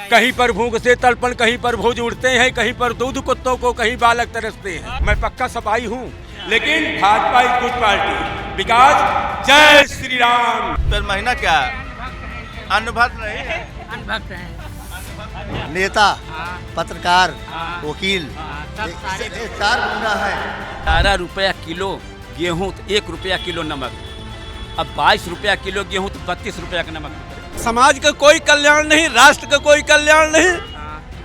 कहीं पर भूख से तड़पन, कहीं पर भोज उड़ते हैं, कहीं पर दूध कुत्तों को, कहीं बालक तरसते हैं। मैं पक्का सफाई हूँ, लेकिन Bhajpa is good party because जय श्री राम। फिर महीना क्या है? अनुभव नहीं है। अनुभक्त हैं। नेता, पत्रकार, वकील, चार गुंडा है। 18 रुपया किलो गेहूँ तो 1 रुपया किलो नमक, अब 22 रुपया किलो गेहूँ तो 32 रुपया का नमक। समाज का कोई कल्याण नहीं, राष्ट्र का कोई कल्याण नहीं,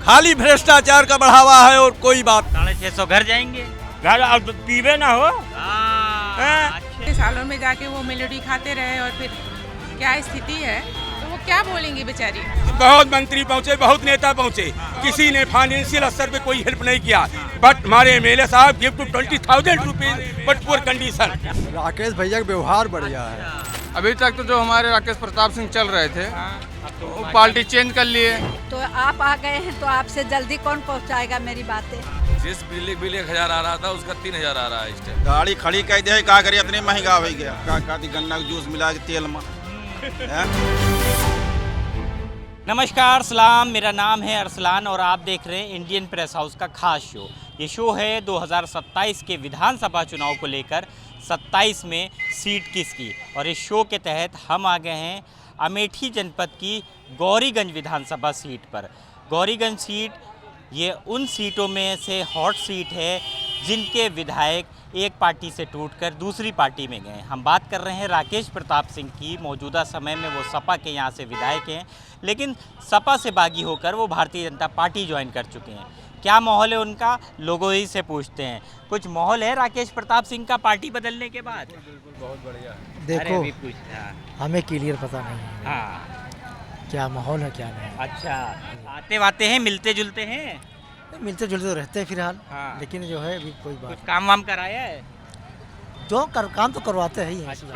खाली भ्रष्टाचार का बढ़ावा है और कोई बात। 650 घर जाएंगे। घर अब पीवे ना हो। अच्छे सालों में जाके वो मेलोडी खाते रहे और फिर क्या स्थिति है तो वो क्या बोलेंगे बेचारी। बहुत मंत्री पहुंचे, बहुत नेता पहुंचे, किसी ने फाइनेंशियल स्तर पे कोई हेल्प नहीं किया, बट हमारे एमएलए साहब give to 20,000 rupees but poor condition. Rakesh भैया का व्यवहार बढ़िया है। अभी तक तो जो हमारे राकेश प्रताप सिंह चल रहे थे वो पार्टी चेंज कर लिए। तो आप आ गए हैं तो आपसे जल्दी कौन पहुंचाएगा मेरी बातें। जिस बिल 1,000 आ रहा था उसका 3,000 आ रहा है इस टाइम। गाड़ी खड़ी कर दे, का करिए, इतनी महंगा हो गया। का गन्ना का जूस मिला के तेल में। नमस्कार, सलाम, मेरा नाम है अरसलान और आप देख रहे हैं इंडियन प्रेस हाउस का खास शो। ये शो है 2027 के विधानसभा चुनाव को लेकर 27 में सीट किसकी, और इस शो के तहत हम आ गए हैं अमेठी जनपद की गौरीगंज विधानसभा सीट पर। गौरीगंज सीट ये उन सीटों में से हॉट सीट है जिनके विधायक एक पार्टी से टूटकर दूसरी पार्टी में गए। हम बात कर रहे हैं राकेश प्रताप सिंह की। मौजूदा समय में वो सपा के यहाँ से विधायक हैं, लेकिन सपा से बागी होकर वो भारतीय जनता पार्टी ज्वाइन कर चुके हैं। क्या माहौल है उनका, लोगों ही से पूछते हैं। कुछ माहौल है राकेश प्रताप सिंह का पार्टी बदलने के बाद? बिल्कुल, बहुत बढ़िया। देखो, हमें क्लियर पता नहीं है क्या माहौल है क्या नहीं। अच्छा, आते वाते हैं, मिलते जुलते हैं? मिलते जुलते तो रहते हैं फिलहाल, हाँ। लेकिन जो है अभी कोई बात कुछ काम वाम कराया है? काम तो करवाते हैं ही। अच्छा,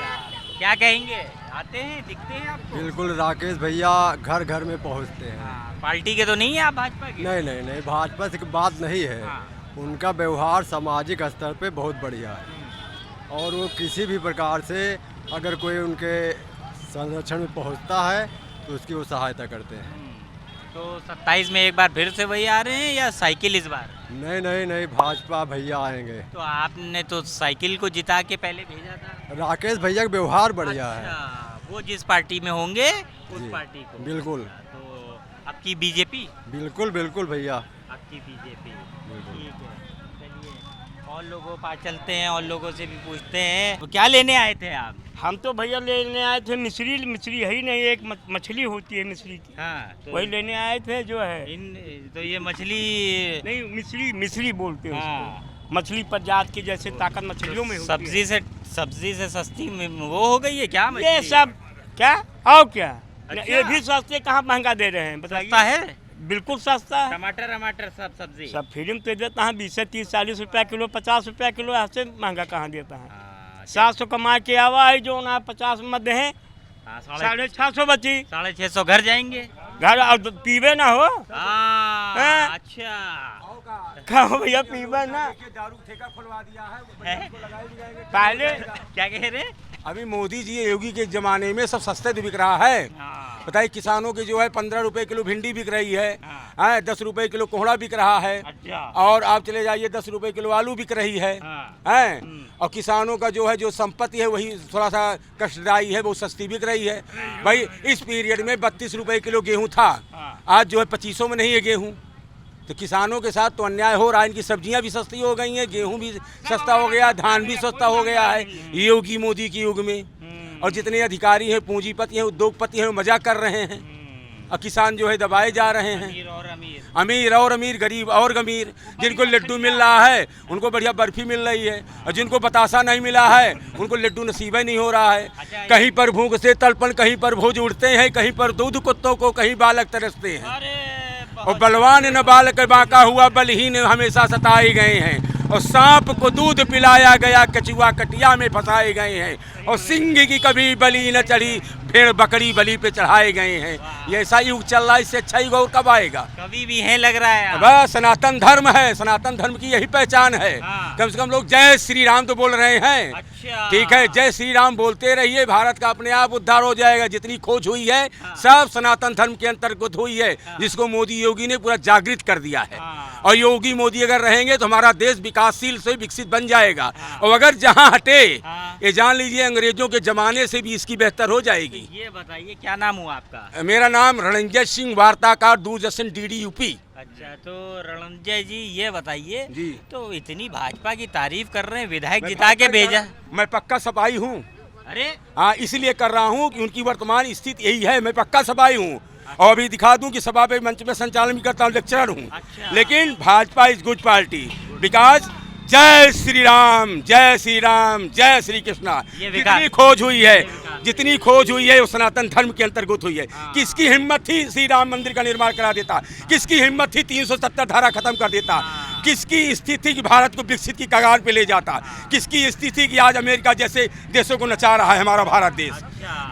क्या कहेंगे, आते हैं, दिखते हैं आपको? बिल्कुल, राकेश भैया घर घर में पहुंचते हैं। हाँ, पार्टी के तो नहीं है आप भाजपा के? नहीं, भाजपा से बात नहीं है। हाँ। उनका व्यवहार सामाजिक स्तर पे बहुत बढ़िया है और वो किसी भी प्रकार से अगर कोई उनके संरक्षण में पहुंचता है तो उसकी वो सहायता करते हैं। तो 27 में एक बार फिर से वही आ रहे हैं या साइकिल इस बार? नहीं, भाजपा भैया आएंगे। तो आपने तो साइकिल को जिता के पहले भेजा था। राकेश भैया का व्यवहार बढ़िया है। अच्छा, वो जिस पार्टी में होंगे उस पार्टी को। बिल्कुल। तो आपकी बीजेपी? बिल्कुल भैया, आपकी बीजेपी, ठीक है। चलिए और लोगों के पास चलते हैं और लोगों से भी पूछते हैं। तो क्या लेने आए थे आप? हम तो भैया लेने आए थे मिश्री है ही नहीं, एक मछली होती है मिश्री की। हाँ, तो वही लेने आए थे जो है। तो ये मछली नहीं, मिश्री बोलते हैं हाँ। उसको। मछली प्रजात की जैसे ताकत मछलियों में होती है। सब्जी से सस्ती में वो हो गई है क्या मछली? ये सब क्या और क्या। अच्छा। ये भी सस्ते कहाँ महंगा दे रहे हैं बताइए। सस्ता है, बिल्कुल सस्ता है। टमाटर सब सब्जी सब फिल्म तो देता है 20 से 30, 40 रुपया किलो, 50 रुपया किलो, ऐसे महंगा कहाँ देता है। 700 कमा के आवा है जो ना 50 मध्य है, 650 बची। 650 घर जाएंगे। घर अब पीवे ना हो। हाँ, अच्छा, कहो भैया पीवे ना। दारू ठेका खुलवा दिया है पहले क्या कह रहे? अभी मोदी जी योगी के जमाने में सब सस्ते बिक रहा है। बताइए, किसानों की जो है 15 रुपए किलो भिंडी बिक रही है, 10 रुपए किलो कोहड़ा बिक रहा है। अच्छा। और आप चले जाइए 10 रुपए किलो आलू बिक रही है। और किसानों का जो है जो संपत्ति है वही थोड़ा सा कष्टदायी है, वो सस्ती बिक रही है। भाई इस पीरियड में 32 रुपए किलो गेहूँ था, आज जो है 2500 में नहीं है गेहूँ। तो किसानों के साथ तो अन्याय हो रहा है। इनकी सब्जियां भी सस्ती हो गई हैं, गेहूं भी सस्ता हो गया, धान भी सस्ता हो गया है योगी मोदी के युग में। और जितने अधिकारी हैं, पूंजीपति हैं, उद्योगपति हैं, वो मजाक कर रहे हैं और किसान जो है दबाए जा रहे हैं। अमीर और अमीर, गरीब और गमीर। जिनको लड्डू मिल रहा है उनको बढ़िया बर्फी मिल रही है, और जिनको बतासा नहीं मिला है उनको लड्डू नसीब ही नहीं हो रहा है। कहीं पर भूख से तड़पन, कहीं पर भोज उड़ते हैं, कहीं पर दूध कुत्तों को, कहीं बालक तरसते हैं। और बलवान न बालक बांका हुआ, बलहीन हमेशा सताए गए हैं। और सांप को दूध पिलाया गया, कचुआ कटिया में फंसाए गए हैं। और सिंह की कभी बलि न चढ़ी, भेड़ बकरी बलि पे चढ़ाए गए हैं। ये ऐसा युग चल रहा है, इससे अच्छा युग और कब आएगा? कभी भी है लग रहा है। बस सनातन धर्म है, सनातन धर्म की यही पहचान है। कम से कम लोग जय श्री राम तो बोल रहे हैं। अच्छा। ठीक है, जय श्री राम बोलते रहिए, भारत का अपने आप उद्धार हो जाएगा। जितनी खोज हुई है सब सनातन धर्म के अंतर्गत हुई है, जिसको मोदी योगी ने पूरा जागृत कर दिया है। और योगी मोदी अगर रहेंगे तो हमारा देश विकासशील से विकसित बन जाएगा। और अगर जहां हटे, ये जान लीजिए अंग्रेजों के जमाने से भी इसकी बेहतर हो जाएगी। ये बताइए क्या नाम हुआ आपका? मेरा नाम रणंजय सिंह, वार्ताकार, दूरदर्शन DD UP। अच्छा, तो रणंजय जी ये बताइए जी। तो इतनी भाजपा की तारीफ कर रहे हैं, विधायक जिता के भेजा। मैं पक्का सफाई हूँ। अरे हाँ, इसलिए कर रहा हूँ कि उनकी वर्तमान स्थिति यही है। मैं पक्का सफाई हूँ और अभी दिखा दूं कि सभा पे मंच में संचालन भी करता हूँ, लेक्चरर हूँ। अच्छा। लेकिन Bhajpa is good party because जय श्री राम, जय श्री राम, जय श्री कृष्णा। ये विकास। जितनी खोज हुई है, जितनी खोज हुई है वो सनातन धर्म के अंतर्गत हुई है। किसकी हिम्मत थी श्री राम मंदिर का निर्माण करा देता? किसकी हिम्मत थी 370 धारा खत्म कर देता? किसकी स्थिति की भारत को विकसित की कगार पे ले जाता? किसकी स्थिति की आज अमेरिका जैसे देशों को नचा रहा है हमारा भारत देश?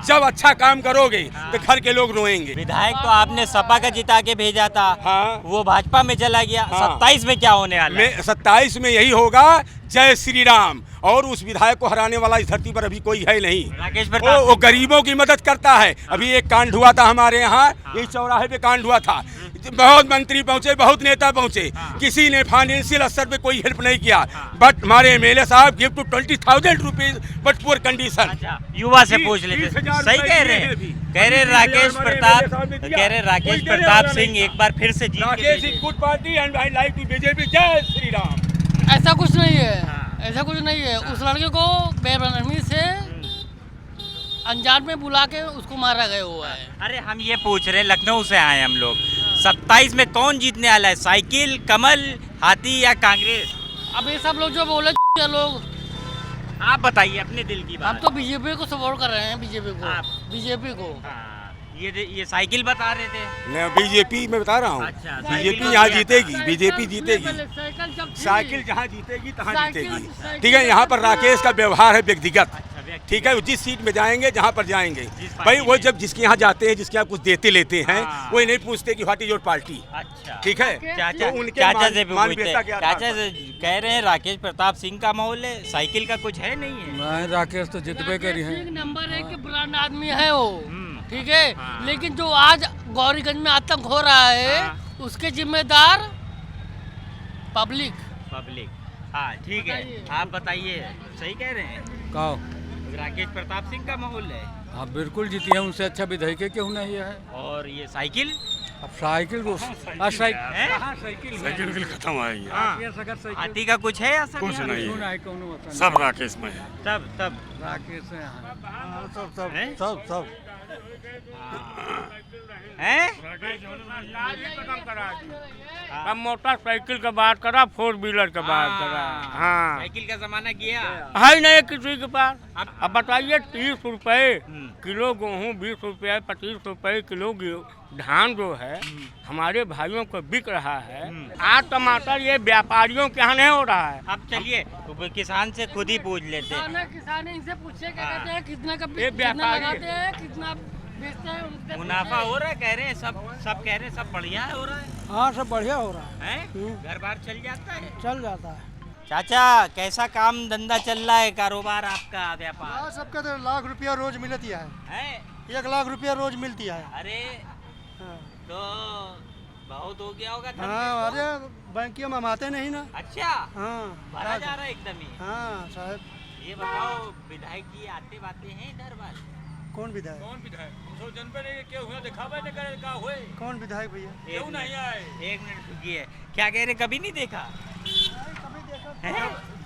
जब अच्छा काम करोगे तो घर के लोग रोएंगे। विधायक तो आपने सपा का जिता के भेजा था। हाँ। वो भाजपा में चला गया। 27 में क्या होने वाला है? 27 में यही होगा, जय श्री राम। और उस विधायक को हराने वाला इस धरती पर अभी कोई है नहीं। राकेश प्रताप वो गरीबों की मदद करता है। अभी एक कांड हुआ था हमारे यहाँ, इस चौराहे पे कांड हुआ था। बहुत मंत्री पहुंचे, बहुत नेता पहुंचे, किसी ने फाइनेंशियल स्तर पे कोई हेल्प नहीं किया। बट हमारे MLA साहब give to 20,000 rupees but poor condition. अच्छा, युवा से पूछ लेते। सही कह रहे हैं। कह रहे राकेश प्रताप सिंह एक बार फिर से जीत good party and I like to BJP. जय श्री राम। ऐसा कुछ नहीं है, ऐसा कुछ नहीं है। उस लड़के को बेरहमी से अनजान में बुला के उसको मारा गया हुआ है। अरे हम ये पूछ रहे हैं, लखनऊ से आए हम लोग, 27 में कौन जीतने वाला है? साइकिल, कमल, हाथी या कांग्रेस? अब ये सब लोग जो बोले लोग, आप बताइए अपने दिल की बात। हम तो बीजेपी को सपोर्ट कर रहे हैं। बीजेपी को। ये साइकिल बता रहे थे। मैं बीजेपी में बता रहा हूँ। अच्छा, बीजेपी यहाँ जीतेगी, बीजेपी जीतेगी। साइकिल जब साइकिल जहाँ जीतेगी तहाँ जीतेगी। ठीक है, यहाँ पर राकेश का व्यवहार है व्यक्तिगत। ठीक है, जिस सीट में जाएंगे, जहाँ पर जाएंगे भाई, वो जब जिसके यहाँ जाते हैं, जिसके यहाँ कुछ देते लेते हैं, वो नहीं पूछते कि व्हाट इज योर पार्टी। अच्छा, ठीक है, चाचा तो उनके चाचा से भी मानवीयता पूछते। के आधार चाचा से कह रहे हैं राकेश प्रताप सिंह का माहौल है, साइकिल का कुछ है नहीं है। मैं राकेश तो जितबे करी है। नंबर 1 के ब्रांड आदमी है वो। ठीक है, लेकिन जो आज गौरीगंज में आतंक हो रहा है, उसके जिम्मेदार पब्लिक। हाँ ठीक है, आप बताइए। सही कह रहे हैं, कहो राकेश प्रताप सिंह का माहौल है। हाँ बिल्कुल जीती है, उनसे अच्छा विधायक क्यों नहीं है। और ये साइकिल, अब साइकिल को साइकिल खत्म है। हाथी का कुछ है या कुछ नहीं है, सब राकेश में है। सब राकेश सब हैं? अब मोटरसाइकिल का बात करा, 4 व्हीलर का बात करा। हाँ, साइकिल का जमाना गया है नहीं किसी के पास। अब बताइए 30 रुपए किलो गेहूँ, 20 रुपये 25 रुपए किलो धान जो है हमारे भाइयों को बिक रहा है। आज टमाटर ये व्यापारियों के यहाँ नहीं हो रहा है। अब चलिए किसान से खुद ही पूछ लेते हैं। किसान इनसे पूछे क्या कहते हैं, कितना का ये व्यापारी लगाते हैं, कितना बेचते हैं, उनसे मुनाफा हो रहा है। कह रहे हैं सब कह रहे हैं सब बढ़िया हो रहा है। हाँ, सब बढ़िया हो रहा हैं? घर बार चल जाता है। चल जाता है। चाचा कैसा काम धंधा चल रहा है, कारोबार आपका, व्यापार? सबका तो लाख रुपया रोज मिलती है। 1 लाख रुपया रोज मिलती है। अरे तो बहुत हो गया होगा। हाँ, अरे बैंकियों में हम आते नहीं ना। अच्छा, हाँ, भरा जा रहा है एकदम ही। हाँ साहब। ये बताओ, विधायक जी आते बाते हैं इधर बार? कौन विधायक? कौन विधायक भैया? क्यों नहीं आए? एक मिनट रुकिए, क्या कह रहे, कभी नहीं देखा?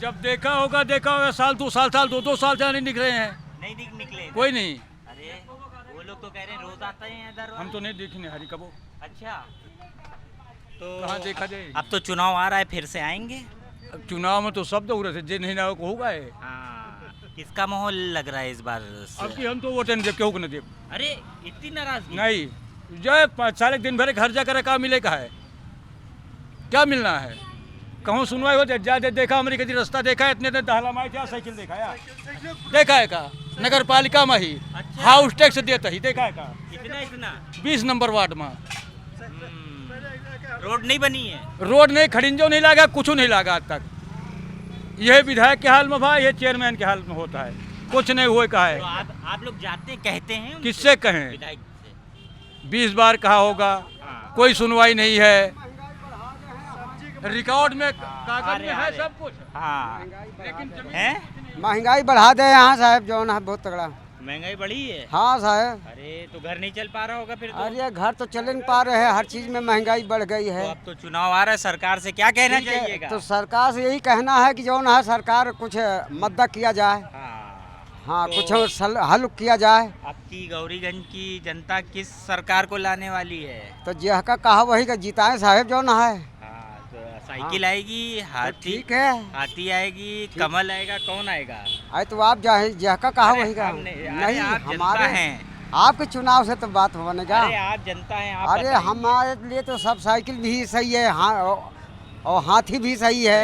जब देखा होगा साल 2 साल जाने निकले हैं, नहीं निकले कोई नहीं। अरे वो लोग तो कह रहे हैं रोज आते हैं इधर। हम तो नहीं देखने हरी कबो। अच्छा, तो कहाँ देखा जाए। अब तो चुनाव आ रहा है, फिर से आएंगे। चुनाव में तो सब दौड़ से जे नहीं ना होगा। किसका माहौल लग रहा है इस बार? अब की हम तो वोट नहीं दे, क्यों न दे। अरे इतनी नाराजगी नहीं, जो सारे दिन भर घर जाकर क्या मिलेगा है, क्या मिलना है, कहूँ सुनवाई हो जाए देखा अमेरिका जी रास्ता देखा है इतने दहला माई था साइकिल देखा देखा है का नगर पालिका में ही हाउस टैक्स देता ही देखा है का इतना 20 नंबर वार्ड में रोड नहीं बनी है, रोड नहीं खड़िंजो नहीं लगा, कुछ नहीं लगा आज तक। यह विधायक के हाल में भाई, ये चेयरमैन के हाल में होता है, कुछ नहीं हुए कहा है। तो आप लोग जाते कहते हैं उनसे? किससे कहें, विधायक से 20 बार कहा होगा, कोई सुनवाई नहीं है। रिकॉर्ड में कागज में है सब कुछ। हाँ है महंगाई बढ़ा दे यहाँ साहब, जो है बहुत तगड़ा महंगाई बढ़ी है। हाँ साहब। अरे तो घर नहीं चल पा रहा होगा फिर तो। अरे घर तो चल नहीं पा रहे हैं, हर चीज में महंगाई बढ़ गई है। तो अब तो चुनाव आ रहा है, सरकार से क्या कहना चाहिएगा? तो सरकार से यही कहना है कि जो है सरकार कुछ मदद किया जाए। हाँ तो कुछ हल किया जाए। अब की गौरीगंज की जनता किस सरकार को लाने वाली है? तो जह का कहा वही का जिताए साहब, जो ना है। तो साइकिल आएगी, हाथी ठीक है, हाथी आएगी, कमल आएगा, कौन आएगा? अरे तो आप जह का कहा वही का। नहीं हमारे हैं, आपके चुनाव से तो बात बनेगा। अरे आप जनता हैं, आप अरे हमारे लिए तो सब साइकिल भी सही है, हाँ और हाथी भी सही है।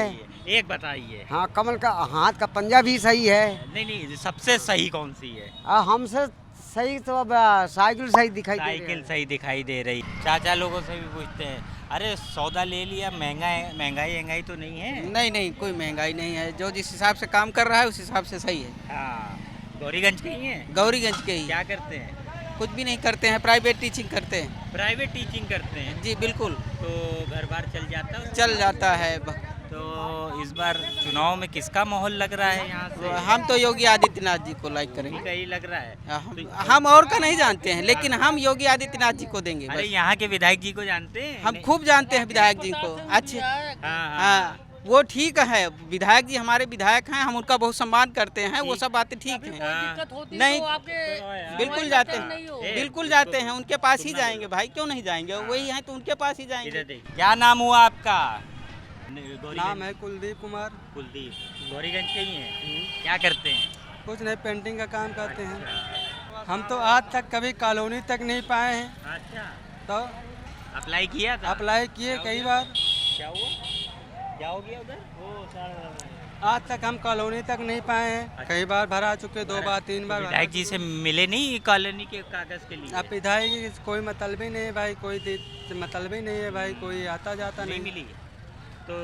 एक बताइए। हाँ कमल का हाथ का पंजा भी सही है। नहीं सबसे सही कौन सी है? हमसे सही तो अब साइकिल सही दिखाई दे रही है। साइकिल सही दिखाई दे रही। चाचा लोगों से भी पूछते हैं, अरे सौदा ले लिया, महंगाई तो नहीं है? नहीं कोई महंगाई नहीं है, जो जिस हिसाब से काम कर रहा है उस हिसाब से सही है। हाँ गौरीगंज के ही हैं? गौरीगंज के ही। क्या करते हैं? कुछ भी नहीं करते हैं, प्राइवेट टीचिंग करते हैं। प्राइवेट टीचिंग करते हैं? जी बिल्कुल। तो घर बार चल जाता है? चल जाता है। तो इस बार चुनाव में किसका माहौल लग रहा है यहाँ से? हम तो योगी आदित्यनाथ जी को लाइक करेंगे। यही लग रहा है। हम और का नहीं जानते हैं, लेकिन हम योगी आदित्यनाथ जी को देंगे। अरे यहाँ के विधायक जी को जानते हैं? हम खूब जानते हैं विधायक जी को, अच्छे। हाँ वो ठीक है, विधायक जी हमारे विधायक हैं, हम उनका बहुत सम्मान करते हैं, वो सब बातें ठीक है। नहीं बिल्कुल जाते हैं, बिल्कुल जाते हैं, उनके पास ही जाएंगे भाई, क्यों नहीं जाएंगे, वही है तो उनके पास ही जाएंगे। क्या नाम हुआ आपका? नाम है कुलदीप कुमार। कुलदीप, गौरीगंज के ही हैं? क्या करते हैं? कुछ नहीं, पेंटिंग का काम करते हैं। हम तो आज तक कभी कॉलोनी तक नहीं पाए हैं। अच्छा, तो अप्लाई किया था? अप्लाई किए कई बार। क्या हुआ? क्या हो गया उधर? आज तक हम कॉलोनी तक नहीं पाए हैं। कई बार भरा चुके, 2 बार 3 बार। विधायक जी से मिले नहीं कॉलोनी के कागज के लिए? अब विधायक जी कोई मतलब ही नहीं है भाई, कोई मतलब ही नहीं है भाई, कोई आता जाता नहीं मिली। तो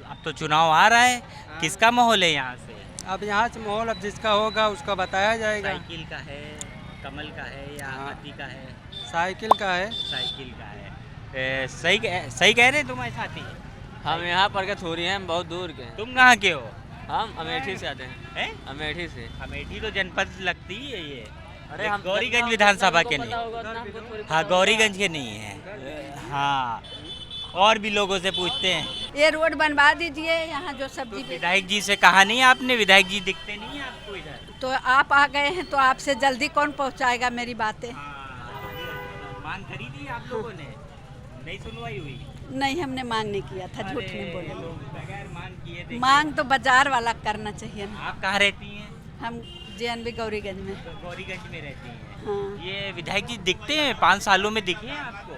अब तो चुनाव आ रहा है, किसका माहौल है यहाँ से? अब यहाँ से माहौल अब जिसका होगा उसका बताया जाएगा। साइकिल का है, कमल का है या हाथी का है? साइकिल का है। साइकिल का है। सही कह रहे तुम साथी? हम यहाँ पर के थोड़ी हैं, हम बहुत दूर के हैं। तुम कहाँ के हो? हम अमेठी से आते हैं। अमेठी से। अमेठी तो जनपद लगती है ये। अरे हम गौरीगंज विधानसभा के नहीं। हाँ गौरीगंज के नहीं है। हाँ और भी लोगों से पूछते हैं, ये रोड बनवा दीजिए, यहाँ जो सब्जी। विधायक जी से कहा नहीं आपने? विधायक जी दिखते नहीं है आपको इधर? तो आप आ गए हैं तो आपसे जल्दी कौन पहुँचाएगा मेरी बातें? मांग करी थी आप लोगों ने? नहीं सुनवाई हुई? नहीं हमने मांग नहीं किया था, झूठ नहीं बोले। बगैर मांग किए मांग तो बाजार वाला करना चाहिए ना। आप कहाँ रहती हैं? हम JNB गौरीगंज में। गौरीगंज में रहती हैं? हाँ। ये विधायक जी दिखते हैं? 5 सालों में दिखे हैं आपको?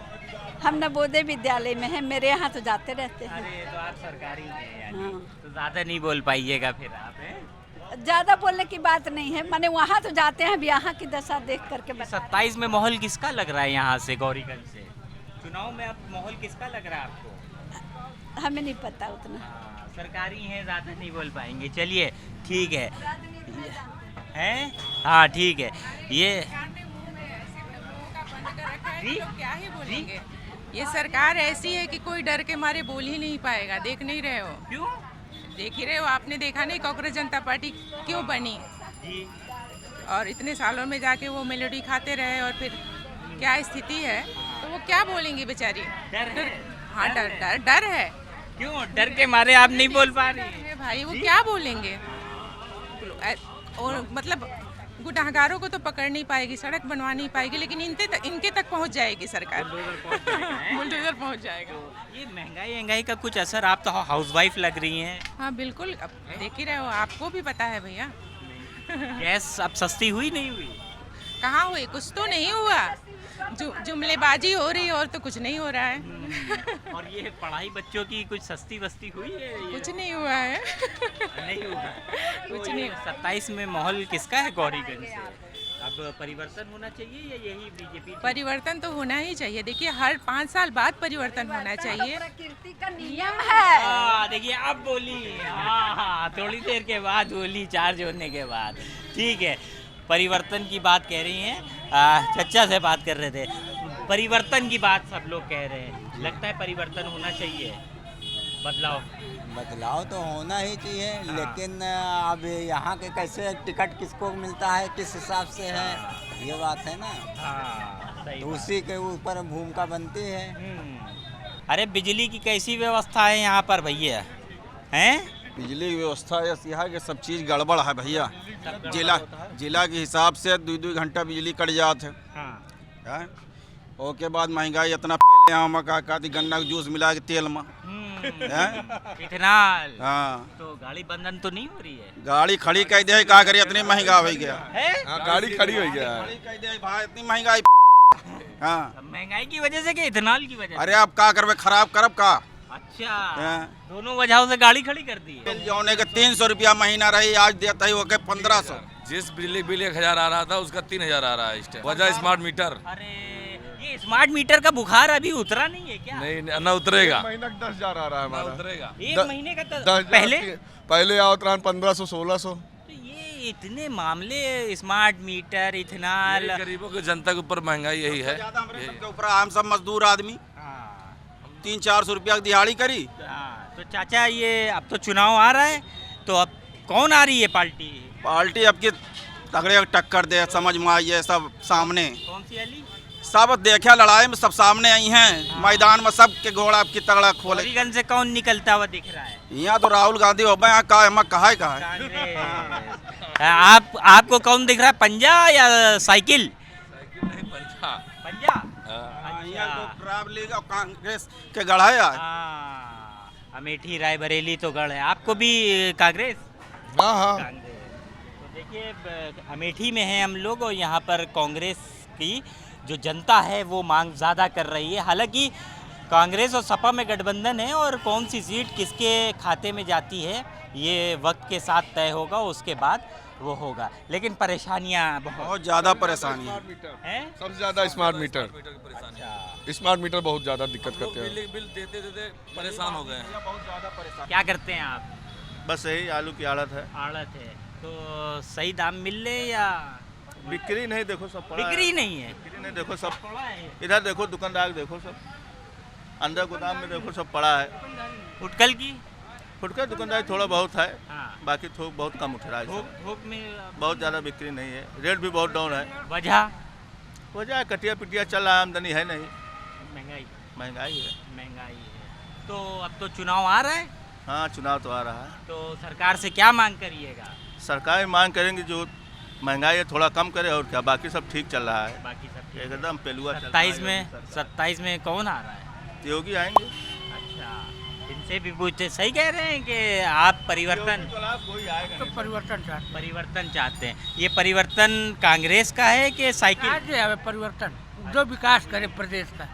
हम नवोदय विद्यालय में हैं, मेरे यहाँ तो जाते रहते हैं। अरे तो आप सरकारी हैं यानी। हाँ। तो ज़्यादा नहीं बोल पाइएगा फिर आप, हैं? ज़्यादा बोलने की बात नहीं है, माने वहाँ तो जाते हैं, अब यहाँ की दशा देख करके। 27 में माहौल किसका लग रहा है यहाँ से गौरीगंज से? चुनाव में अब माहौल किसका लग रहा है आपको? हमें नहीं पता उतना। सरकारी हैं, ज़्यादा नहीं बोल पाएंगे। चलिए ठीक है, हैं? हाँ ठीक है। ये क्या ही बोलेंगे, ये सरकार ऐसी है कि कोई डर के मारे बोल ही नहीं पाएगा। देख नहीं रहे हो? क्यों? देख ही रहे हो, आपने देखा नहीं कांग्रेस जनता पार्टी क्यों बनी? और इतने सालों में जाके वो मेलोडी खाते रहे और फिर क्या स्थिति है, तो वो क्या बोलेंगे बेचारी? हाँ डर है। क्यों डर के मारे आप नहीं बोल पा रही? भाई वो क्या बोलेंगे? और मतलब गुनाहगारों को तो पकड़ नहीं पाएगी, सड़क बनवा नहीं पाएगी, लेकिन इनके तक पहुंच जाएगी सरकार। बुलडोजर पहुंच जाएगा। ये महंगाई का कुछ असर? आप तो हाउसवाइफ लग रही हैं। हाँ बिल्कुल, अब देख ही रहे हो, आपको भी पता है भैया। गैस अब सस्ती हुई नहीं हुई? कहाँ हुई? कुछ तो नहीं हुआ। जुमलेबाजी हो रही है और तो कुछ नहीं हो रहा है। और ये पढ़ाई बच्चों की कुछ सस्ती वस्ती हुई है? कुछ नहीं हुआ है। नहीं हुआ कुछ तो नहीं। 27 में माहौल किसका है गौरीगंज से? अब परिवर्तन होना चाहिए या यही बीजेपी? परिवर्तन तो होना ही चाहिए। देखिए हर 5 साल बाद परिवर्तन होना चाहिए। प्रकृति का नियम है। देखिए अब बोली, हाँ थोड़ी देर के बाद बोली, चार्ज होने के बाद। ठीक है, परिवर्तन की बात कह रही हैं, चचा से बात कर रहे थे। परिवर्तन की बात सब लोग कह रहे हैं, लगता है परिवर्तन होना चाहिए, बदलाव तो होना ही चाहिए, लेकिन अब यहाँ के कैसे टिकट किसको मिलता है, किस हिसाब से है, ये बात है ना। तो उसी के ऊपर भूमिका बनती है। अरे बिजली की कैसी व्यवस्था है यहाँ पर भैया? हैं? बिजली की व्यवस्था यहाँ के सब चीज़ गड़बड़ है भैया। जिला के हिसाब से 2-2 घंटा बिजली कट जात है। ओके बाद महंगाई इतना पहले यहाँ मका गन्ना का जूस मिला के तेल में इथेनॉल। हाँ, तो गाड़ी बंधन तो नहीं हो रही है? गाड़ी खड़ी कह दे, का करिए इतनी महंगा हो गया है। गाड़ी खड़ी हो गया, कह दे भाई इतनी महंगाई। हाँ, महंगाई की वजह से कि इथेनॉल की वजह से? अरे आप का करवे, खराब करब का। अच्छा, दोनों वजहों से गाड़ी खड़ी कर दी है। जौने के 300 रुपया महीना रही, आज देता ही होके 1500। जिस बिजली बिल 1000 आ रहा था उसका 3000 आ रहा है इस टाइम। वजह स्मार्ट मीटर। अरे ये स्मार्ट मीटर का बुखार अभी उतरा नहीं है क्या? नहीं न उतरेगा। महीना 10,000 आ रहा है हमारा। उतरेगा एक महीने का तो पहले आओ 1500-1600। तो ये इतने मामले, स्मार्ट मीटर, इथेनॉल, गरीबों की जनता के ऊपर महंगाई यही है। ऊपर हम सब मजदूर आदमी 300-400 रुपया दिहाड़ी करी। तो चाचा ये अब तो चुनाव आ रहा है, तो अब कौन आ रही है पार्टी? पार्टी अब की तगड़े टक्कर दे, समझ में आई है सब सामने। कौन सी वाली? सब देखा लड़ाई में सब सामने आई हैं। मैदान में सब के घोड़ा की तगड़ा खोले। गंज से कौन निकलता हुआ दिख रहा है? यहाँ तो राहुल गांधी हो गए, कहा आपको कौन दिख रहा है, पंजा या साइकिल? पंजा। कांग्रेस के गढ़ है यार। अमेठी रायबरेली तो गढ़ है। आपको भी कांग्रेस? हाँ। तो देखिए अमेठी में है हम लोग, और यहाँ पर कांग्रेस की जो जनता है वो मांग ज़्यादा कर रही है। हालांकि कांग्रेस और सपा में गठबंधन है, और कौन सी सीट किसके खाते में जाती है ये वक्त के साथ तय होगा, उसके बाद वो होगा। लेकिन परेशानियाँ बहुत ज़्यादा परेशानी है। सबसे ज़्यादा स्मार्ट मीटर। स्मार्ट मीटर बहुत ज़्यादा दिक्कत करते हैं। बिल देते देते परेशान हो गए हैं। बहुत ज़्यादा परेशान। क्या करते हैं आप? बस यही आलू की आड़त है। आड़त है, तो सही दाम मिल रहे या बिक्री नहीं? देखो सब पड़ा बिक्री नहीं है। बिक्री नहीं, देखो सब इधर देखो, दुकानदार देखो सब अंदर गोदाम में देखो सब पड़ा है। फुटकल की फुटकर दुकानदार थोड़ा बहुत है। हाँ। बाकी थोक बहुत कम उठ रहा है। थोक में बहुत ज़्यादा बिक्री नहीं है, रेट भी बहुत डाउन है। वजह कटिया पिटिया चल रहा है, आमदनी है नहीं, महंगाई है। तो अब तो चुनाव आ रहा है। हाँ, चुनाव तो आ रहा है। तो सरकार से क्या मांग करिएगा? सरकार मांग करेंगे जो महंगाई है थोड़ा कम करे, और क्या, बाकी सब ठीक चल रहा है। बाकी सब एकदम पेलुआ। 27 में कौन आ रहा है? योगी आएंगे। अच्छा, इनसे भी पूछते, सही कह रहे हैं कि आप परिवर्तन परिवर्तन चाहते हैं। ये परिवर्तन कांग्रेस का है कि साइकिल? परिवर्तन जो विकास करे प्रदेश का,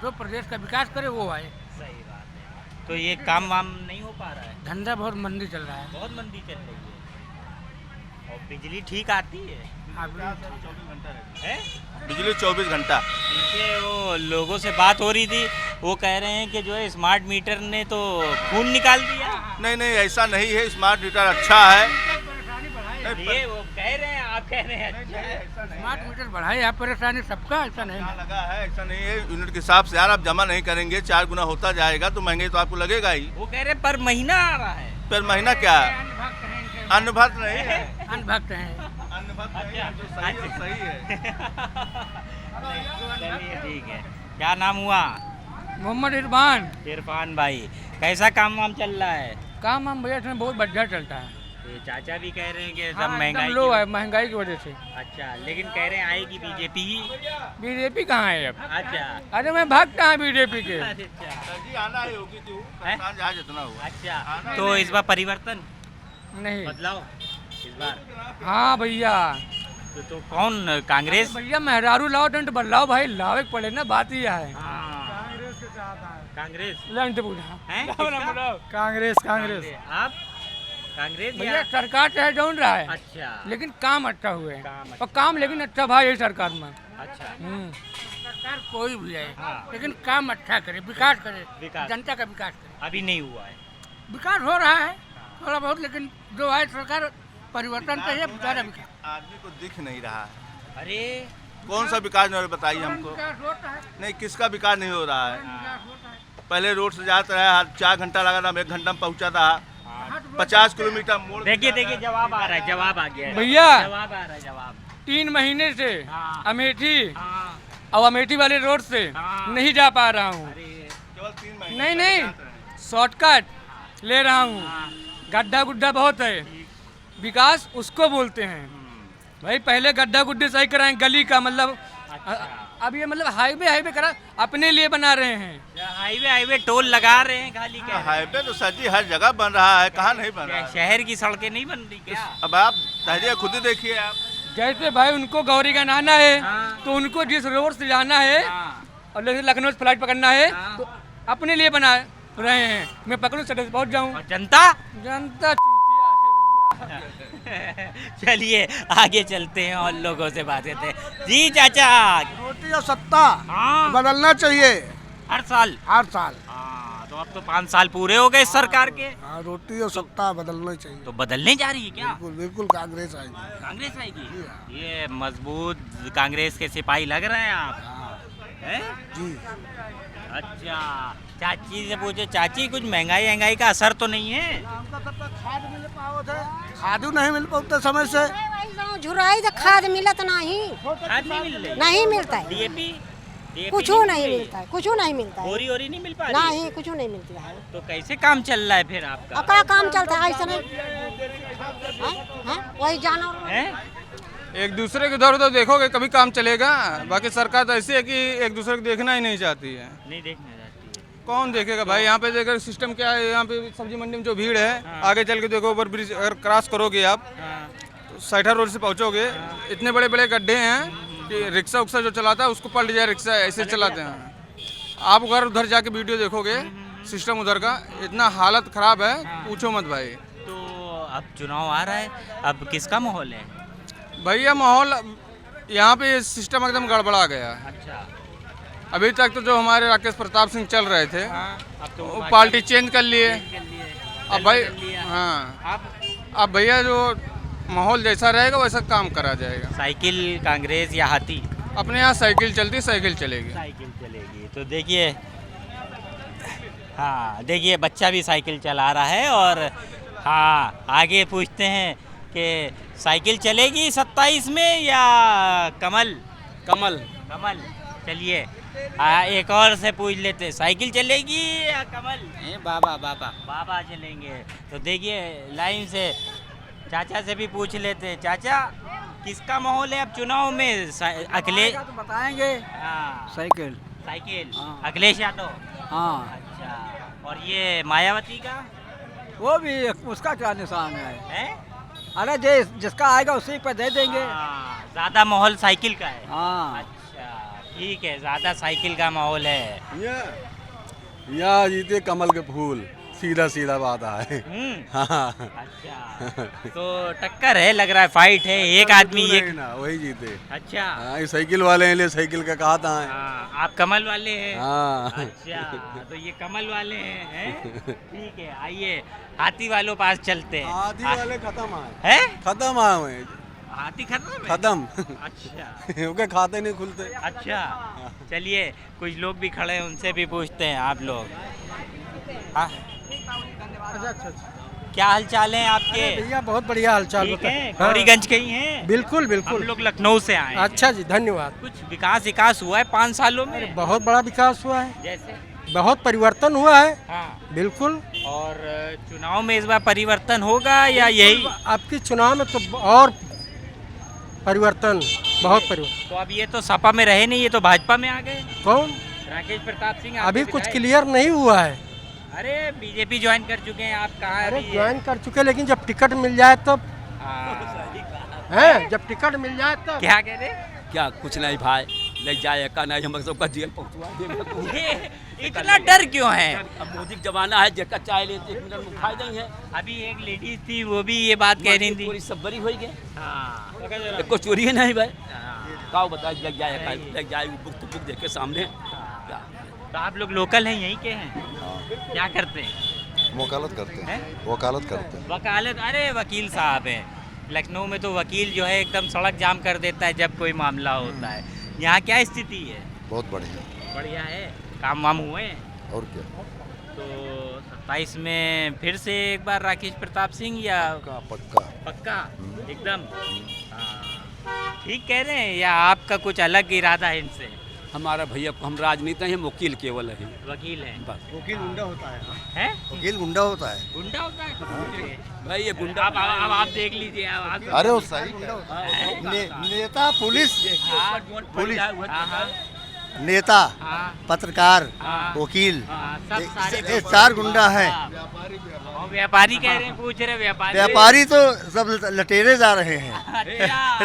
जो प्रदेश का विकास करे वो आए। सही बात है। तो ये काम वाम नहीं हो पा रहा है? धंधा बहुत मंदी चल रहा है। बहुत मंदी चल रही है। और बिजली ठीक आती है? बिजली 24 घंटा। पीछे वो लोगों से बात हो रही थी, वो कह रहे हैं कि जो है स्मार्ट मीटर ने तो खून निकाल दिया। नहीं, ऐसा नहीं है। स्मार्ट मीटर अच्छा है। ये वो कह रहे हैं, आप कह रहे हैं अच्छा है। स्मार्ट मीटर बढ़ाए, यहाँ परेशानी सबका, ऐसा नहीं लगा है। ऐसा नहीं है, यूनिट के हिसाब से यार आप जमा नहीं करेंगे, 4 गुना होता जाएगा तो महंगे तो आपको लगेगा ही। वो कह रहे पर महीना आ रहा है। पर महीना क्या है? अन्नभक्त नहीं है। अनभक्त है। सही है। चलिए ठीक है। क्या नाम हुआ? मोहम्मद इरफान भाई, कैसा काम वाम चल रहा है? काम हम भैया इसमें बहुत बढ़िया चलता है। ये चाचा भी कह रहे हैं कि सब हाँ, महंगाई लो है, महंगाई की वजह से। अच्छा, लेकिन कह रहे हैं आएगी बीजेपी। बीजेपी कहाँ है अब? अच्छा, अरे मैं भक्त कहाँ बीजेपी के। आना ही होगी जितना हुआ। अच्छा, तो इस बार परिवर्तन नहीं, बदलाव इस बार? हाँ भैया, तो कौन कांग्रेस? भैया मेहरारू लाओ डंट बदलाओ भाई, लावे पड़े ना, बात ही है। कांग्रेस लंट पूछा हैं? कांग्रेस कांग्रेस। आप कांग्रेस भैया या सरकार चाहे डाउन रहा है, अच्छा लेकिन काम अच्छा हुए और काम लेकिन अच्छा भाई है सरकार में। अच्छा सरकार कोई भी है, लेकिन काम अच्छा करे, विकास करे, विकास। जनता का विकास करे। अभी नहीं हुआ है। विकास हो रहा है थोड़ा बहुत, लेकिन जो है सरकार परिवर्तन चाहिए, ज़्यादा विकास। आदमी को दिख नहीं रहा है। अरे कौन सा विकास नहीं हो रहा बताइए हमको। विकास होता है, नहीं, किसका विकास नहीं हो रहा है। विकास होता है। पहले रोड से जाता रहा 4 घंटा लगा था, 1 घंटा में पहुंचा था। 50 किलोमीटर मोड़। देखिए जवाब आ रहा है, जवाब आ गया है भैया जवाब आ रहा है, जवाब 3 महीने से हाँ। अमेठी हाँ। और अमेठी वाले रोड से हाँ। नहीं जा पा रहा हूँ। केवल 3 महीने नहीं नहीं, शॉर्टकट ले रहा हूँ, गड्ढा गुड्ढा बहुत है। विकास उसको बोलते हैं भाई, पहले गड्ढा गुड्ढे सही कराएं, गली का मतलब अब ये मतलब हाईवे करा अपने लिए बना रहे हैं। हाईवे टोल लगा रहे हैं खाली क्या? हाईवे तो सर जी हर जगह बन रहा है, कहाँ नहीं बन रहा है। शहर की सड़कें नहीं बन रही क्या? अब आप तहरीर खुद ही देखिए आप। जैसे भाई उनको गौरी का नहाना है तो उनको जिस रोड से जाना है और लखनऊ से फ्लाइट पकड़ना है तो अपने लिए बना रहे हैं। मैं पकड़ूं सड़क से पहुंच जाऊं। जनता चूतिया है भैया। चलिए आगे चलते हैं और लोगों से बात करते हैं। जी चाचा, रोटी और सत्ता बदलना चाहिए हर साल। तो अब तो 5 साल पूरे हो गए इस सरकार के। रोटी और सत्ता बदलना चाहिए। तो बदलने जा रही है क्या? बिल्कुल बिल्कुल कांग्रेस आएगी। कांग्रेस आएगी? ये मजबूत कांग्रेस के सिपाही लग रहे हैं आप हैं? जी। अच्छा, चाची से पूछे, चाची कुछ महंगाई का असर तो नहीं है? खाद नहीं मिल पाता समय से। झुराई तो खाद मिलत नहीं, खाद नहीं मिल रही? नहीं मिलता है। डीएपी कुछ नहीं मिलता है, कुछ नहीं मिलता है। ओरी नहीं मिल पा रही? नहीं, कुछ नहीं मिलता है। तो कैसे काम चल रहा है फिर आपका? और क्या काम चलता है ऐसा नहीं? वही जानवर है। एक दूसरे के उधर उधर देखोगे कभी काम चलेगा। बाकी सरकार तो ऐसी है कि एक दूसरे को देखना ही नहीं चाहती है। नहीं देखना चाहती है। कौन देखेगा भाई? यहाँ पे देखो सिस्टम क्या है। यहाँ पे सब्जी मंडी में जो भीड़ है, आगे चल के देखो ओवर ब्रिज अगर क्रॉस करोगे आप तो 60 रोड से पहुँचोगे। इतने बड़े बड़े गड्ढे हैं कि रिक्शा उक्सा जो चलाता है उसको पलट जाए, रिक्शा ऐसे चलाते हैं। आप अगर उधर जाके वीडियो देखोगे सिस्टम उधर का, इतना हालत खराब है पूछो मत भाई। तो अब चुनाव आ रहा है, अब किसका माहौल है? भैया माहौल यहाँ पे सिस्टम एकदम गड़बड़ा गया है। अच्छा, अभी तक तो जो हमारे राकेश प्रताप सिंह चल रहे थे अब तो वो पार्टी चेंज कर लिए। अब भाई हाँ, अब भैया जो माहौल जैसा रहेगा वैसा काम करा जाएगा। साइकिल कांग्रेस या हाथी? अपने यहाँ साइकिल चलती, साइकिल चलेगी। साइकिल चलेगी। तो देखिए, हाँ देखिए बच्चा भी साइकिल चला रहा है। और हाँ आगे पूछते हैं कि साइकिल चलेगी 27 में या कमल? कमल। चलिए एक और से पूछ लेते, साइकिल चलेगी या कमल? बाबा चलेंगे। तो देखिए लाइन से चाचा से भी पूछ लेते। चाचा, किसका माहौल है अब चुनाव में? अखिलेश तो बताएंगे। साइकिल अखिलेश यादव। हाँ। अच्छा, और ये मायावती का? वो भी उसका क्या निशान है? अरे जिसका आएगा उसी पे दे देंगे। ज्यादा माहौल साइकिल का है। हाँ। अच्छा ठीक है, ज्यादा साइकिल का माहौल है। यहाँ जीते कमल के फूल, सीधा बात है। हाँ। अच्छा, तो टक्कर है, लग रहा है फाइट है, एक आदमी एक ना वही जीते। अच्छा, ये साइकिल वाले हैं, ले साइकिल का कहा था। आप कमल वाले हैं? हाँ। अच्छा, तो ये कमल वाले हैं? ठीक है, आइए हाथी वालों पास चलते हैं। हाथी वाले खत्म है? खत्म आए। हाथी खत्म? अच्छा, क्योंकि खाते नहीं खुलते। अच्छा, चलिए कुछ लोग भी खड़े हैं, उनसे भी पूछते हैं। आप लोग क्या हाल चाल है आपके? भैया बहुत बढ़िया हाल चाल है। गौरीगंज के ही हैं? बिल्कुल बिल्कुल। हम लोग लखनऊ से आए। अच्छा जी, धन्यवाद। कुछ विकास हुआ है 5 सालों में? बहुत बड़ा विकास हुआ है। जैसे बहुत परिवर्तन हुआ है। हाँ। बिल्कुल। और चुनाव में इस बार परिवर्तन होगा या यही? आपकी चुनाव में तो और परिवर्तन, बहुत परिवर्तन। तो अब ये तो सपा में रहे नहीं, ये तो भाजपा में आ गए। कौन? राकेश प्रताप सिंह। अभी कुछ क्लियर नहीं हुआ है। अरे बीजेपी ज्वाइन कर चुके हैं, आप कहाँ? अरे ज्वाइन कर चुके, लेकिन जब टिकट मिल जाए तब। हैं जब टिकट मिल जाए तब। क्या कह रहे? क्या कुछ नहीं भाई, ले जाए का नहीं, हम सबका जेल पहुँचवा दे। इतना डर क्यों है? अब मोदी का जमाना है, जगह चाय लेते 1 मिनट में खाई नहीं है। अभी एक लेडीज थी, वो भी ये बात कह रही थी। पूरी सब बरी हो गए, कोई चोरी ही नहीं भाई। का बताए लग जाए बुक तो बुक देखे सामने। तो आप लोग लोकल हैं, यहीं के हैं? क्या करते हैं? वकालत करते हैं। वकालत करते हैं। वकालत? अरे वकील साहब हैं। लखनऊ में तो वकील जो है एकदम सड़क जाम कर देता है जब कोई मामला होता है। यहाँ क्या स्थिति है? बहुत बढ़िया। बढ़िया है। काम वाम हुए हैं? और क्या। तो 27 में फिर से एक बार राकेश प्रताप सिंह या पक्का एकदम? ठीक कह रहे हैं या आपका कुछ अलग इरादा है इनसे? हमारा भैया हम राजनीति हैं, वकील केवल है। वकील हैं बस। वकील गुंडा होता है। हैं? वकील गुंडा होता है। गुंडा होता है भाई, ये गुंडा। अब आप देख लीजिए। अरे वो सही नेता, पुलिस, नेता, पत्रकार, वकील, ये 4 गुंडा हैं। व्यापारी कह रहे हैं, पूछ रहे व्यापारी तो सब लटेरे जा रहे हैं,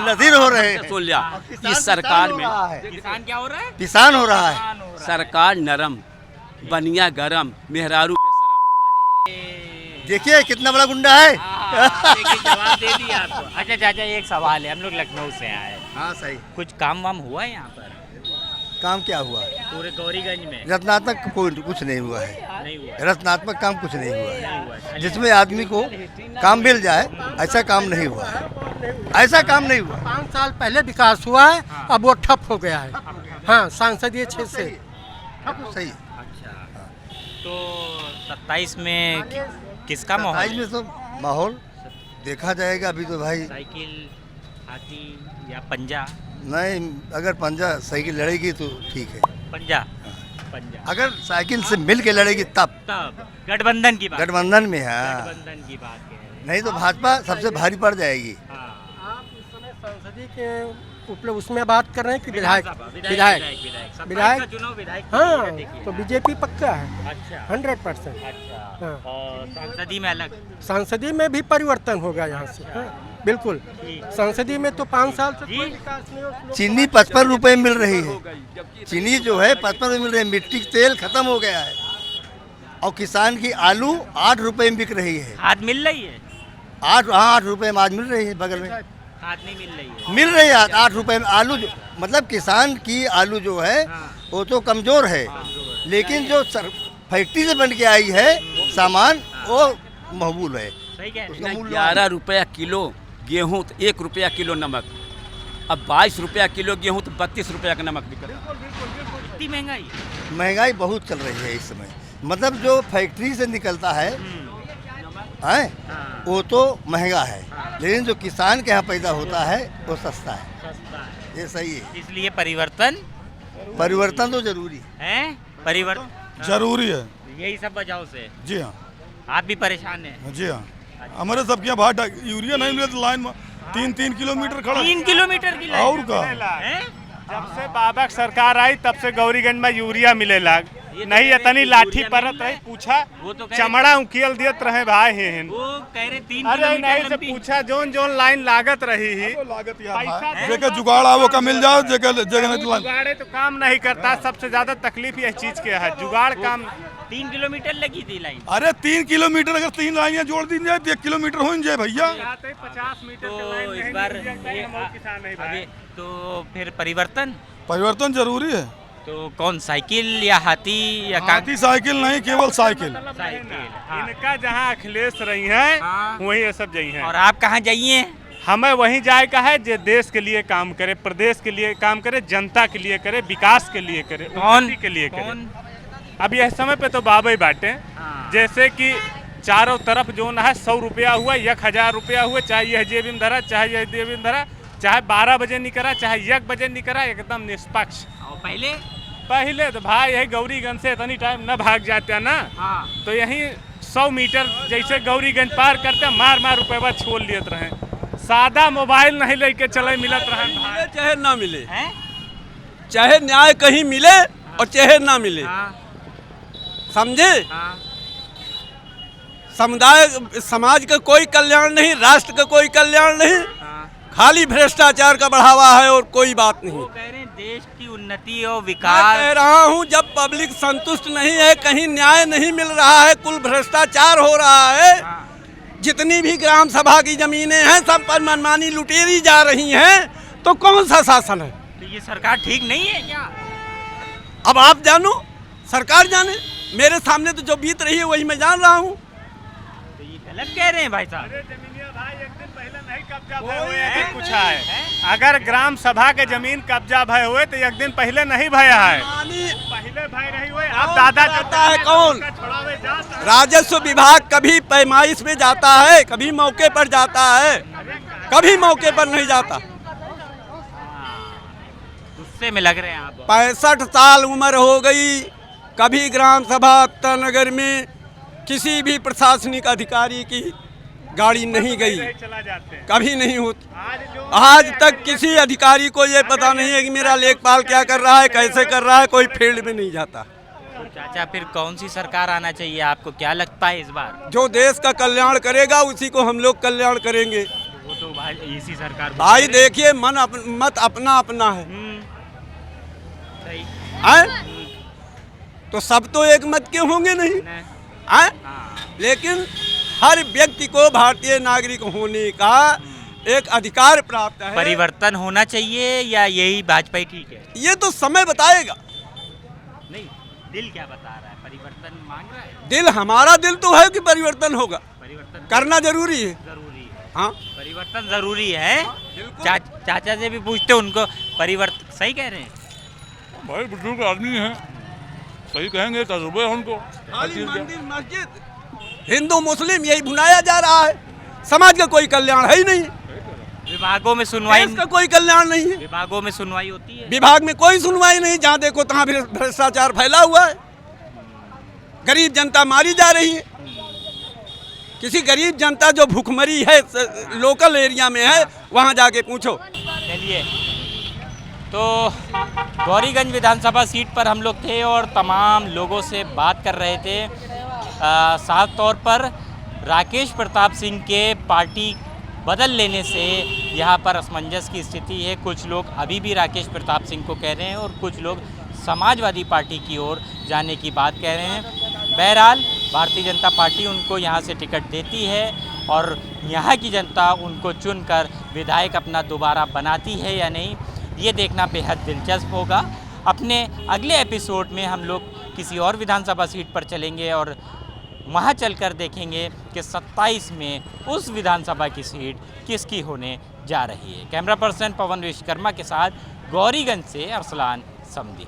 नज़ीर हो रहे हैं। सुन लिया, इस सरकार में किसान क्या हो रहा है? किसान हो रहा है। सरकार नरम, बनिया गरम, मेहरारू देखिए कितना बड़ा गुंडा है। जवाब दे दिया आपको। अच्छा चाचा, एक सवाल है, हम लोग लखनऊ से आए। हाँ सही। कुछ काम वाम हुआ है यहाँ पर? काम क्या हुआ? पूरे गौरीगंज में रत्नात्मक कुछ नहीं हुआ है। नहीं हुआ। रत्नात्मक काम कुछ नहीं हुआ है। जिसमें आदमी को काम मिल जाए, ऐसा काम नहीं हुआ है। ऐसा काम नहीं हुआ। 5 साल पहले विकास हुआ है, अब वो ठप हो गया है। हाँ, सांसदीय क्षेत्र से ठप। सही। अच्छा, तो 27 में किसका माहौल? 27 में तो माहौल देखा जाएगा। अभी तो भाई साइकिल, हाथी या पंजा? नहीं, अगर पंजा साइकिल लड़ेगी तो ठीक है। पंजा अगर साइकिल से मिल के लड़ेगी तब गठबंधन की बात। गठबंधन में है। गठबंधन की बात कह रहे हैं। नहीं तो भाजपा सबसे भारी पड़ जाएगी। आप इस समय संसदीय के उसमें बात कर रहे हैं कि विधायक? विधायक। हाँ, तो बीजेपी पक्का है। अच्छा, 100%। अच्छा। और संसदीय में अलग? संसदीय में भी परिवर्तन होगा यहाँ से। हाँ, बिल्कुल। संसदीय में तो 5 साल से कोई विकास नहीं हो। चीनी 55 रुपए मिल रही है। चीनी जो है 55 रुपए मिल रही है। मिट्टी का तेल खत्म हो गया है। और किसान की आलू 8 रुपए में बिक रही है। खाद मिल रही है? 8 रुपए में आज मिल रही है। बगल में खाद नहीं मिल रही है? मिल रही है 8 रुपए में आलू। मतलब किसान की आलू जो है वो तो कमजोर है, लेकिन जो फैक्ट्री से बन के आई है सामान, वो मकबूल है। 11 रुपया किलो गेहूँ, तो 1 रुपया किलो नमक। अब 22 रुपया किलो गेहूँ, तो 32 रुपया का नमक बिक रहा है। इतनी महंगाई? महंगाई बहुत चल रही है इस समय। मतलब जो फैक्ट्री से निकलता है वो तो महंगा है, लेकिन जो किसान के यहाँ पैदा होता है वो सस्ता है। ये सही है। इसलिए परिवर्तन तो जरूरी है। परिवर्तन जरूरी है। यही सब वजहों से? जी हाँ। आप भी परेशान हैं? जी हाँ। हमारे सबके यहाँ भाट यूरिया नहीं मिले तो लाइन में 3-3 किलोमीटर खड़ा। 3 किलोमीटर की लाइन? और का? जब से बाबा सरकार आई तब से गौरीगंज में यूरिया मिले लाग। नहीं इतनी लाठी परत रही, पूछा वो तो चमड़ा उकेल दियत रहे भाई हैं। वो कह रहे 3 अरे नहीं से पूछा जोन लाइन लागत रही ही। जेके जुगाड़ आवो का मिल जाओ, जेके जुगाड़े तो काम नहीं करता। सबसे ज्यादा तकलीफ यह चीज के है, जुगाड़ काम। 3 किलोमीटर लगी थी लाइन? अरे 3 किलोमीटर, अगर 3 लाइनें जोड़ दी जाए तो 1 किलोमीटर हो जाए भैया। 50 मीटर तो इस बार तो फिर परिवर्तन जरूरी है। तो कौन, साइकिल या हाथी या हाथी साइकिल नहीं, केवल साइकिल। इनका जहाँ अखिलेश रही हैं वहीं ये सब जाइए हैं। और आप कहाँ जाइए? हमें वहीं जाए का है जो देश के लिए काम करे, प्रदेश के लिए काम करे, जनता के लिए करे, विकास के लिए करे, उन्नति के लिए करे। अब यह समय पे तो बाबा ही बांटे। जैसे कि चारों तरफ जो ना है 100 रुपया हुआ, 1000 रुपया हुआ, चाहे यह जेब में धरा, चाहे यह जेब में धरा, चाहे 12 बजे निकला, चाहे 1 बजे निकला, एकदम निष्पक्ष। पहले तो भाई यही गौरीगंज से इतनी टाइम न भाग जाते ना, तो यही 100 मीटर जैसे गौरीगंज पार करते मार रुपये छोड़ लेते रहे। सादा मोबाइल नहीं लेके चले मिलत रहे, चाहे ना मिले, चाहे न्याय कहीं मिले और चाहे ना मिले, समझे? समुदाय समाज का कोई कल्याण नहीं, राष्ट्र का कोई कल्याण नहीं, खाली भ्रष्टाचार का बढ़ावा है और कोई बात नहीं। वो कह रहे हैं देश की उन्नति और मैं विकास। कह रहा हूँ जब पब्लिक संतुष्ट नहीं है, कहीं न्याय नहीं मिल रहा है, कुल भ्रष्टाचार हो रहा है, जितनी भी ग्राम सभा की जमीनें हैं सब पर मनमानी लुटेरी जा रही हैं, तो कौन सा शासन है? तो ये सरकार ठीक नहीं है क्या? अब आप जानो, सरकार जाने, मेरे सामने तो जो बीत रही है वही मैं जान रहा हूँ। तो ये गलत कह रहे हैं भाई साहब। पूछा है अगर ग्राम सभा के जमीन कब्जा भय हुए तो एक दिन पहले नहीं भया है, पहले भय नहीं हुए। अब दादा जाता है कौन? राजस्व विभाग कभी पैमाइश में जाता है, कभी मौके पर जाता है, कभी मौके पर नहीं जाता। गुस्से में लग रहे हैं आप। 65 साल उम्र हो गई, कभी ग्राम सभा नगर में किसी भी प्रशासनिक अधिकारी की गाड़ी नहीं गई, कभी नहीं होती। आज तक किसी अधिकारी को ये पता नहीं है कि मेरा लेखपाल क्या कर रहा है, कैसे कर रहा है, कोई फील्ड में नहीं जाता। तो चाचा फिर कौन सी सरकार आना चाहिए आपको, क्या लगता है इस बार? जो देश का कल्याण करेगा उसी को हम लोग कल्याण करेंगे। वो तो भाई इसी सरकार को भाई देखिए मत अपना अपना है, सही हैं? तो सब तो एक मत के होंगे नहीं, हैं? लेकिन हर व्यक्ति को भारतीय नागरिक होने का एक अधिकार प्राप्त है। परिवर्तन होना चाहिए या यही भाजपा ठीक है? ये तो समय बताएगा। नहीं, दिल क्या बता रहा है? परिवर्तन मांग रहा है दिल, हमारा दिल तो है कि परिवर्तन होगा, परिवर्तन करना जरूरी है। जरूरी है, हाँ परिवर्तन जरूरी है। चाचा से भी पूछते उनको, परिवर्तन सही कह रहे हैं भाई, बुजुर्ग आदमी है, सही कहेंगे, तजुर्बे है उनको। मंदिर मस्जिद हिंदू मुस्लिम यही भुनाया जा रहा है, समाज का कोई कल्याण है ही नहीं। विभागों में सुनवाई, इसका कोई कल्याण नहीं है। विभागों में सुनवाई होती है, विभाग में कोई सुनवाई नहीं, जहाँ देखो तहाँ भ्रष्टाचार फैला हुआ है, गरीब जनता मारी जा रही है। किसी गरीब जनता जो भूखमरी है लोकल एरिया में है, वहाँ जाके पूछो। चलिए, तो गौरीगंज विधानसभा सीट पर हम लोग थे और तमाम लोगों से बात कर रहे थे। साफ तौर पर राकेश प्रताप सिंह के पार्टी बदल लेने से यहाँ पर असमंजस की स्थिति है। कुछ लोग अभी भी राकेश प्रताप सिंह को कह रहे हैं और कुछ लोग समाजवादी पार्टी की ओर जाने की बात कह रहे हैं। बहरहाल भारतीय जनता पार्टी उनको यहाँ से टिकट देती है और यहाँ की जनता उनको चुनकर विधायक अपना दोबारा बनाती है या नहीं, ये देखना बेहद दिलचस्प होगा। अपने अगले एपिसोड में हम लोग किसी और विधानसभा सीट पर चलेंगे और वहाँ चलकर देखेंगे कि 27 में उस विधानसभा की सीट किसकी होने जा रही है। कैमरा पर्सन पवन विश्वकर्मा के साथ गौरीगंज से अरसलान समदी।